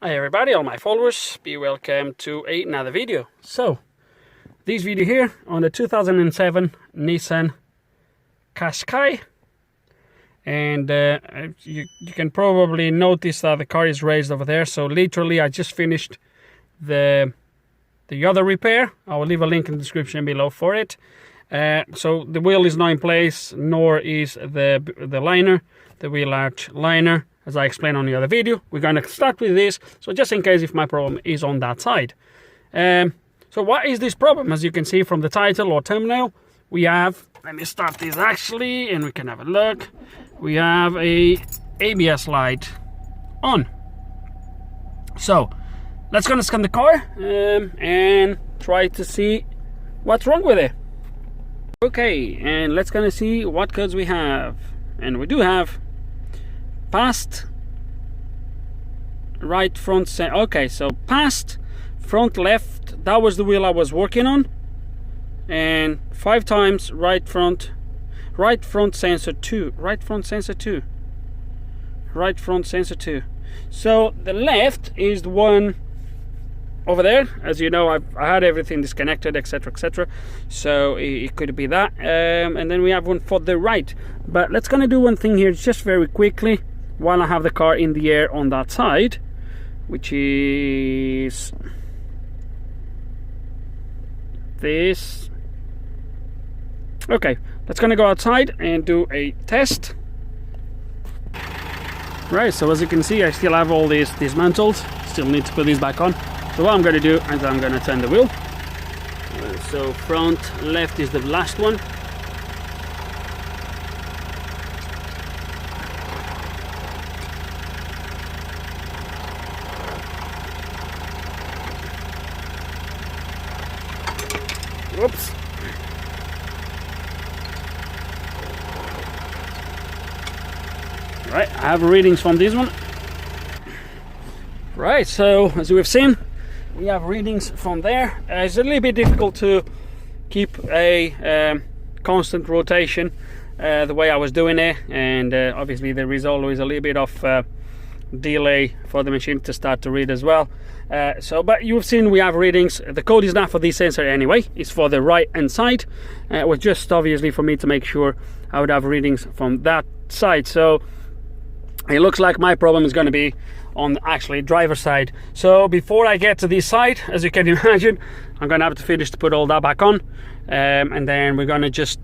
Hi everybody, all my followers, be welcome to another video. So, this video here on the 2007 Nissan Qashqai, and you can probably notice that the car is raised over there. So literally I just finished the other repair. I will leave a link in the description below for it. So the wheel is not in place, nor is the liner, the wheel arch liner, as I explained on the other video. We're going to start with this, so just in case if my problem is on that side. So what is this problem? As you can see from the title or thumbnail, we have, let me start this actually, and we can have a look. We have a ABS light on. So let's gonna scan the car and try to see what's wrong with it. Okay, and let's gonna see what codes we have. And we do have past right front center. Okay, so past front left, that was the wheel I was working on, and 5 times right front sensor 2, right front sensor 2. So the left is the one over there. As you know, I had everything disconnected, etc, so it could be that, and then we have one for the right. But let's gonna do one thing here just very quickly while I have the car in the air on that side, which is this. Okay, let's gonna go outside and do a test. Right, so as you can see, I still have all these dismantled, still need to put these back on. So what I'm gonna do is I'm gonna turn the wheel. So front left is the last one. Whoops. Right, I have readings from this one. Right, so as we've seen, we have readings from there. It's a little bit difficult to keep a constant rotation the way I was doing it, and obviously there is always a little bit of delay for the machine to start to read as well. But you've seen we have readings. The code is not for this sensor anyway, it's for the right hand side. It was just obviously for me to make sure I would have readings from that side. So it looks like my problem is going to be on actually driver's side. So before I get to this side, as you can imagine, I'm going to have to finish to put all that back on, and then we're going to just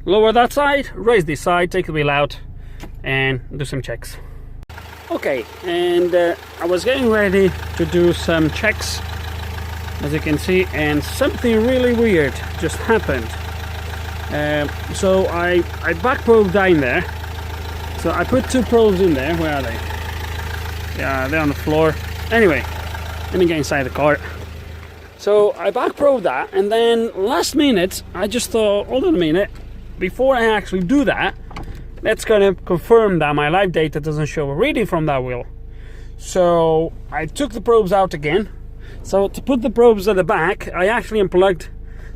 lower that side, raise this side, take the wheel out and do some checks. Okay, and I was getting ready to do some checks, as you can see, and something really weird just happened. So I back probed that in there. So I put 2 probes in there. Where are they? Yeah, they're on the floor. Anyway, let me get inside the car. So I back probed that, and then last minute I just thought, hold on a minute, before I actually do that, let's gonna confirm that my live data doesn't show a reading from that wheel. So I took the probes out again. So to put the probes at the back, I actually unplugged,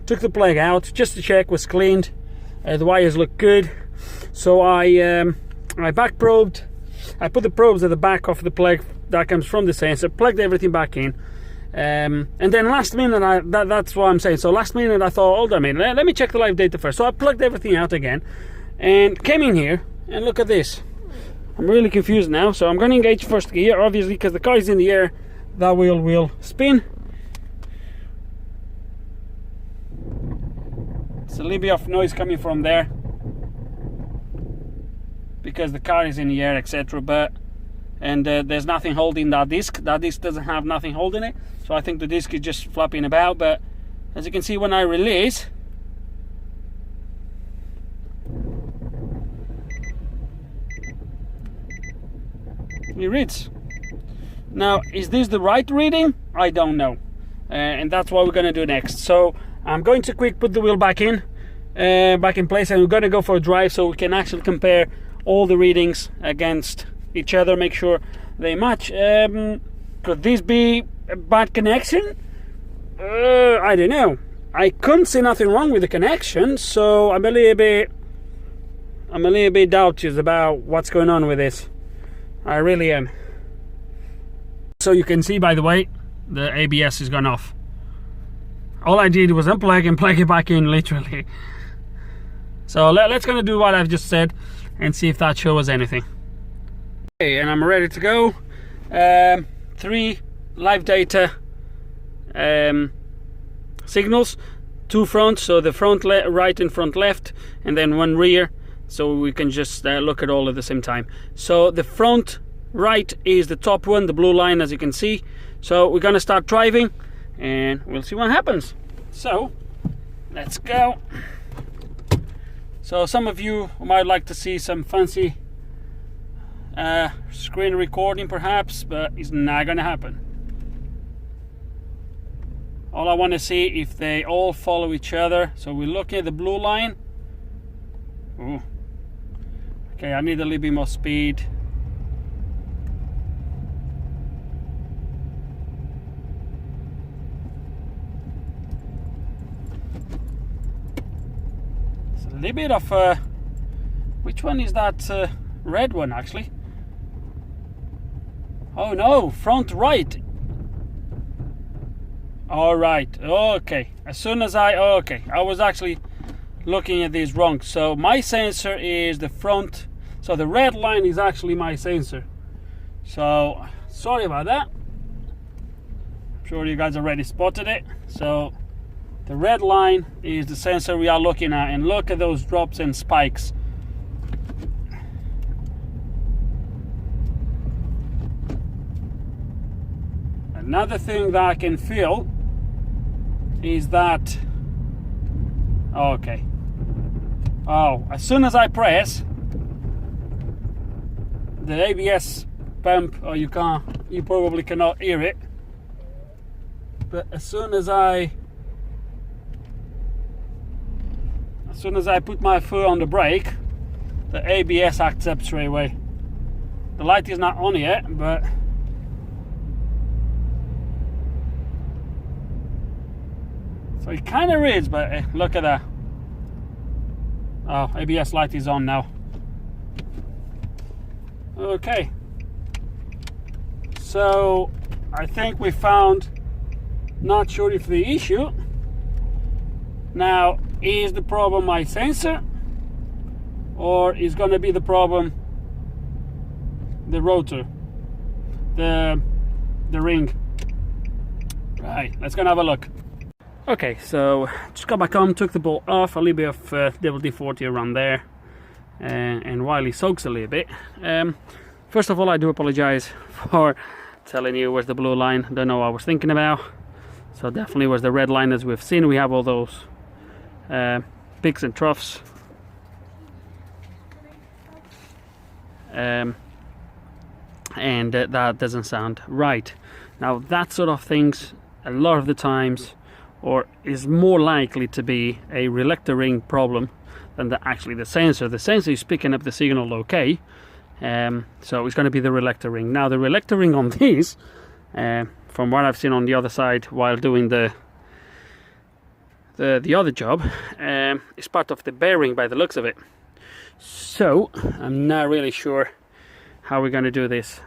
took the plug out just to check was cleaned. The wires look good. So I back probed. I put the probes at the back of the plug that comes from the sensor, plugged everything back in, and then last minute, that's what I'm saying. So last minute I thought, hold on a minute, let me check the live data first. So I plugged everything out again and came in here, and look at this. I'm really confused now. So I'm going to engage first gear, obviously, because the car is in the air, that wheel will spin. It's a little bit of noise coming from there because the car is in the air, etc. But there's nothing holding that disc. That disc doesn't have nothing holding it, so I think the disc is just flopping about. But as you can see, when I release, it reads. Now, is this the right reading? I don't know, and that's what we're going to do next. So I'm going to quick put the wheel back in place, and we're going to go for a drive so we can actually compare all the readings against each other, make sure they match. Could this be a bad connection? I don't know. I couldn't see nothing wrong with the connection, so I'm a little bit doubtful about what's going on with this. I really am. So you can see, by the way, the ABS has gone off. All I did was unplug and plug it back in, literally. So let's gonna do what I've just said and see if that shows anything. Okay, and I'm ready to go. 3 live data signals, 2 front, so the front right and front left, and then 1 rear, so we can just look at all at the same time. So the front right is the top one, the blue line, as you can see. So we're gonna start driving and we'll see what happens. So let's go. So some of you might like to see some fancy screen recording perhaps, but it's not gonna happen. All I want to see if they all follow each other. So we're looking at the blue line. Ooh. Okay, I need a little bit more speed. It's a little bit of which one is that red one actually? Oh no, front right. All right, okay. As soon as I was actually looking at this wrong. So my sensor is the front, so the red line is actually my sensor. So sorry about that. I'm sure you guys already spotted it. So the red line is the sensor we are looking at, and look at those drops and spikes. Another thing that I can feel is that, okay, oh, as soon as I press the ABS pump, or you probably cannot hear it, but as soon as I put my foot on the brake, the ABS acts up straight away. The light is not on yet, but so it kind of is, but look at that. Oh, ABS light is on now. Okay. So I think we found, not sure if the issue. Now, is the problem my sensor? Or is going to be the problem the rotor? The ring? Right, let's go and have a look. Okay, so just got back on, took the bolt off, a little bit of WD-40 around there, and while he soaks a little bit, first of all, I do apologize for telling you where's the blue line. Don't know what I was thinking about. So definitely was the red line. As we've seen, we have all those peaks and troughs, and that doesn't sound right. Now that sort of things, a lot of the times, or is more likely to be a relector ring problem than actually the sensor. The sensor is picking up the signal okay, so it's going to be the relector ring. Now the relector ring on this, from what I've seen on the other side while doing the other job, is part of the bearing by the looks of it. So I'm not really sure how we're going to do this.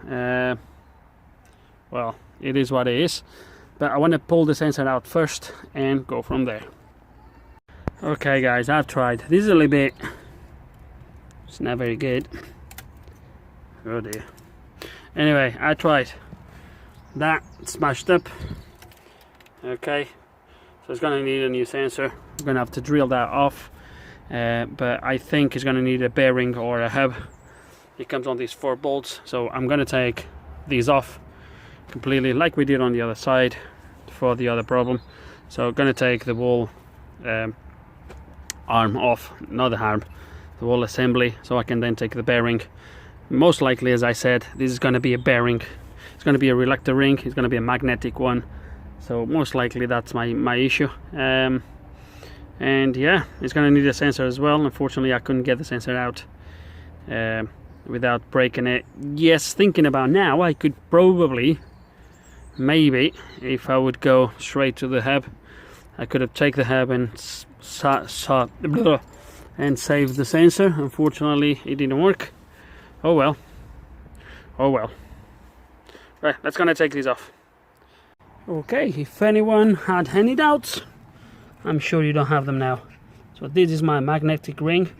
Well, it is what it is. But I want to pull the sensor out first and go from there. Okay guys, I've tried. This is a little bit, it's not very good. Oh dear. Anyway, I tried. That smashed up. Okay, so it's going to need a new sensor. I'm going to have to drill that off. But I think it's going to need a bearing or a hub. It comes on these 4 bolts. So I'm going to take these off completely, like we did on the other side for the other problem. So I'm going to take the whole arm off, not the arm, the whole assembly, so I can then take the bearing. Most likely, as I said, this is going to be a bearing. It's going to be a relector ring. It's going to be a magnetic one. So most likely that's my issue. And yeah, it's going to need a sensor as well. Unfortunately, I couldn't get the sensor out without breaking it. Yes, thinking about now, I could probably, maybe, if I would go straight to the hub, I could have taken the hub and saved the sensor. Unfortunately, it didn't work. Oh well. Oh well. Right, let's gonna take these off. Okay, if anyone had any doubts, I'm sure you don't have them now. So this is my magnetic ring.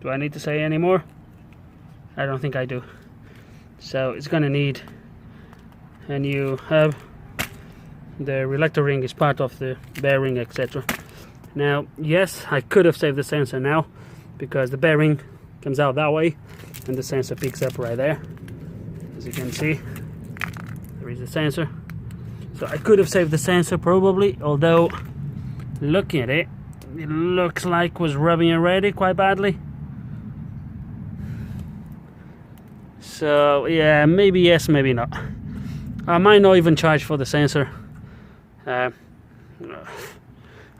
Do I need to say any more? I don't think I do. So it's gonna need a new hub. The relector ring is part of the bearing, etc. Now, yes, I could have saved the sensor now, because the bearing comes out that way and the sensor picks up right there. As you can see, there is a sensor. So I could have saved the sensor probably, although looking at it, it looks like it was rubbing already quite badly. So yeah, maybe yes, maybe not. I might not even charge for the sensor. I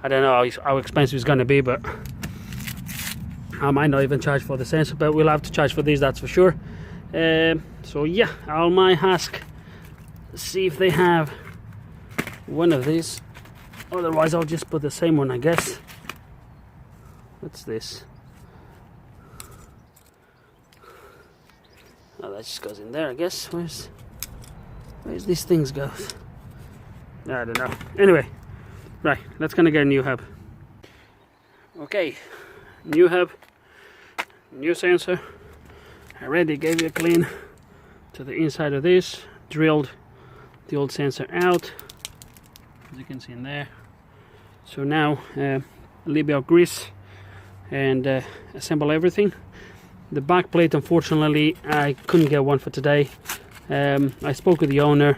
don't know how expensive it's going to be, but I might not even charge for the sensor, but we'll have to charge for these, that's for sure. So yeah, I might ask, see if they have one of these. Otherwise I'll just put the same one, I guess. What's this? Oh, that just goes in there, I guess. Where's these things go? I don't know. Anyway, right, let's gonna get a new hub. Okay, new hub, new sensor. I already gave you a clean to the inside of this, drilled the old sensor out, as you can see in there. So now a little bit of grease and assemble everything. The back plate, unfortunately, I couldn't get one for today. I spoke with the owner.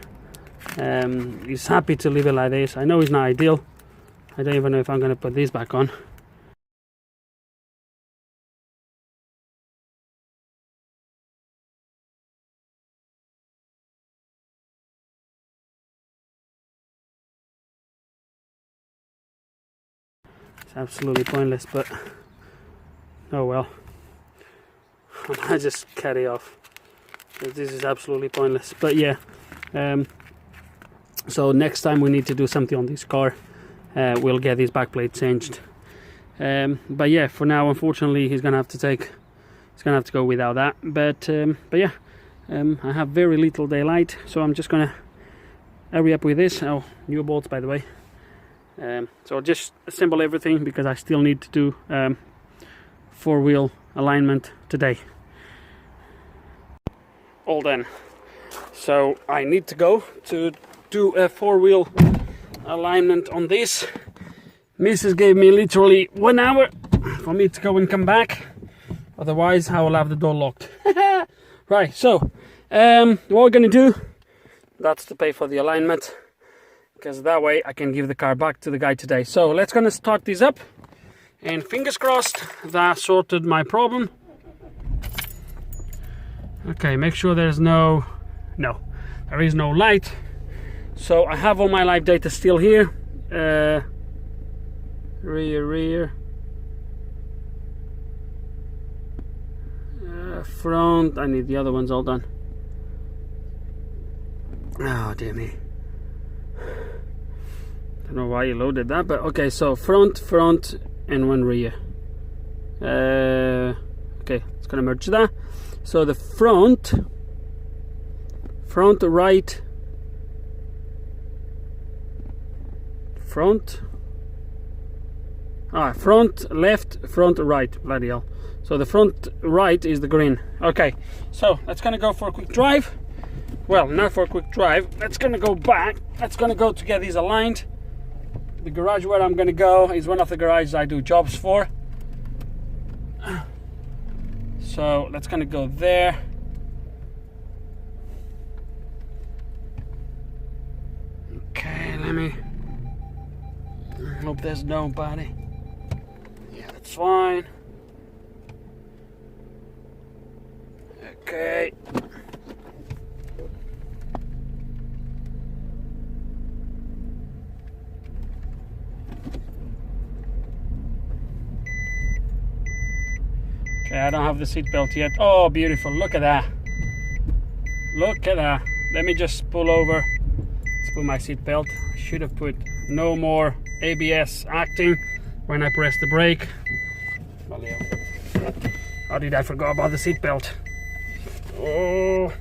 He's happy to leave it like this. I know it's not ideal. I don't even know if I'm going to put these back on. It's absolutely pointless, but oh well. I just carry off. This is absolutely pointless. But yeah, so next time we need to do something on this car, we'll get this back plate changed. But yeah, for now, unfortunately, he's gonna have to go without that. But yeah, I have very little daylight, so I'm just gonna hurry up with this. Oh, new bolts, by the way. So I'll just assemble everything because I still need to do four-wheel alignment today. All done. So I need to go to do a four-wheel alignment on this. Mrs. gave me literally 1 hour for me to go and come back. Otherwise I will have the door locked. Right, so what we're gonna do, that's to pay for the alignment, because that way I can give the car back to the guy today. So let's gonna start this up, and fingers crossed that sorted my problem. Okay, make sure there is no light. So I have all my live data still here. Rear, front. I need the other ones all done. Oh dear me. Don't know why you loaded that, but okay. So front, and one rear. Okay, it's gonna merge that. So the front right, front left, front right, bloody hell. So the front right is the green. Okay, so that's gonna go for a quick drive. Well, not for a quick drive, that's gonna go back. That's gonna go to get these aligned. The garage where I'm gonna go is one of the garages I do jobs for. So let's kind of go there. Okay, let me hope there's nobody. Yeah, that's fine. Okay. Okay, I don't have the seatbelt yet. Oh, beautiful. Look at that. Look at that. Let me just pull over. Let's put my seatbelt. I should have put no more ABS acting when I press the brake. How did I forget about the seatbelt? Oh.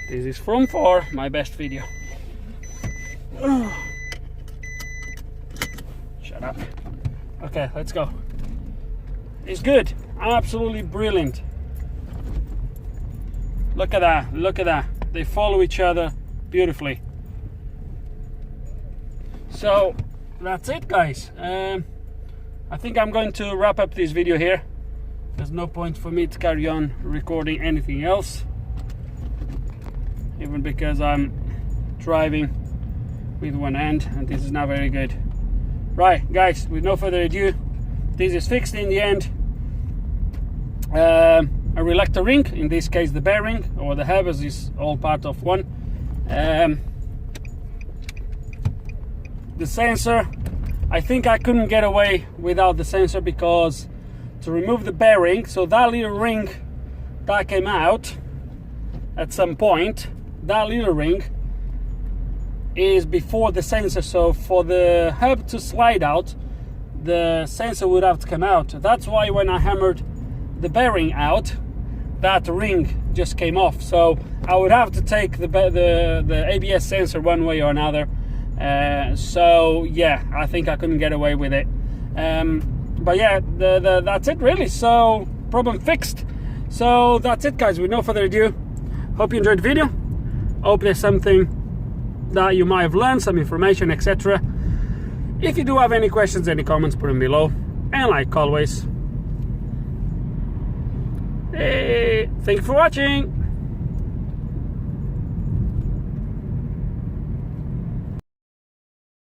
This is from far my best video. Shut up. Okay, let's go. It's good, absolutely brilliant. Look at that, look at that. They follow each other beautifully. So that's it, guys. I think I'm going to wrap up this video here. There's no point for me to carry on recording anything else, even because I'm driving with one hand and this is not very good. Right, guys, with no further ado, this is fixed in the end. A reluctor ring, in this case the bearing or the hub, as is all part of one. The sensor, I think I couldn't get away without the sensor, because to remove the bearing, so that little ring that came out at some point, that little ring is before the sensor, so for the hub to slide out, the sensor would have to come out. That's why when I hammered the bearing out, that ring just came off. So I would have to take the ABS sensor one way or another. So yeah, I think I couldn't get away with it. But yeah, that's it really. So problem fixed. So that's it, guys. With no further ado, hope you enjoyed the video. Hope there's something that you might have learned, some information, etc. If you do have any questions, any comments, put them below. And like always, hey, thank you for watching.